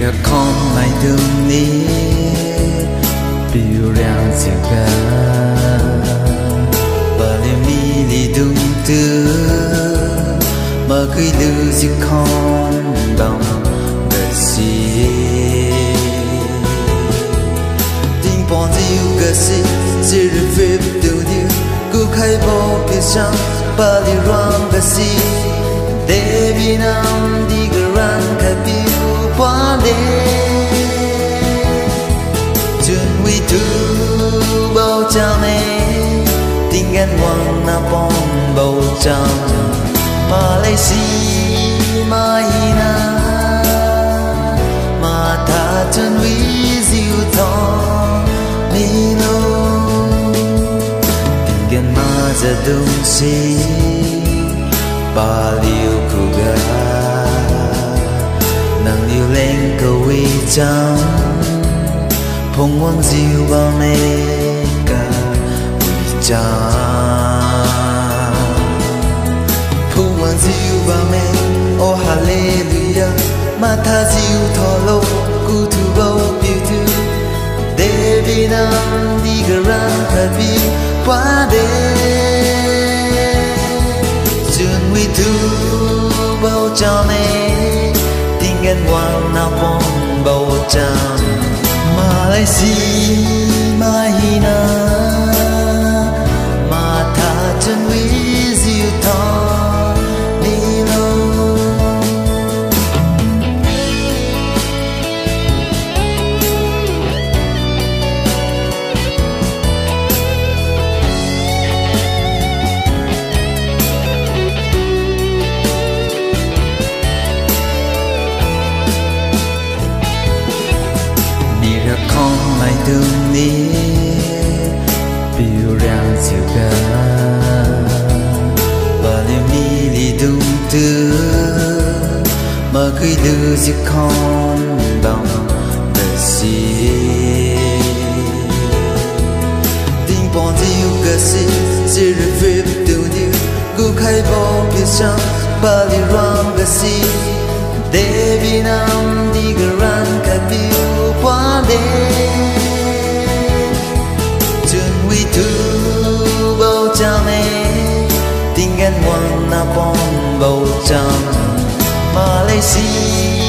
ra con mai thương ní biểu rằng chiều ga và liêm mi đi đúng tư mà cứ đưa chiếc con đồng đời xì tình bọn diêu gà xì chỉ được phép tiêu điều cứ khai bỏ phía trong ba đi rong gà xì để vì nam đi gà răng khai biểu quá đêm chân huy thư bao trao này tình ghen hoàng na bom bầu trao Malaysia Mahina mà tha chân huy diệu thọ Mino tình ghen ma ra đông si ba liêu cô gà nàng liêu lên cầu uy trắng phong quang diệu bao mê cả uy trắng phong quang diệu bao mê oh hallelujah mà tha diệu thọ lâu cu thu bao biểu thư để vì nam đi gà răng khả bi quá đêm dương huy thư bao trao này tình ghen hoàng nào phong bầu tràm Malaysia Mahina mà tha chân huy diệu thọ Nilo con mai thương ní biểu rằng chiều ga và liêm mi đi đúng tư mà cứ đưa chiếc con đồng đời xì tình bọn diêu gà xì chỉ được phép tiêu điều cứ khai bỏ phía trong ba đi rong gà xì để vì nam đi gà răng khai biểu quá đêm chân huy thư bao trao này tình ghen hoàng na bom bầu trắng Malaysia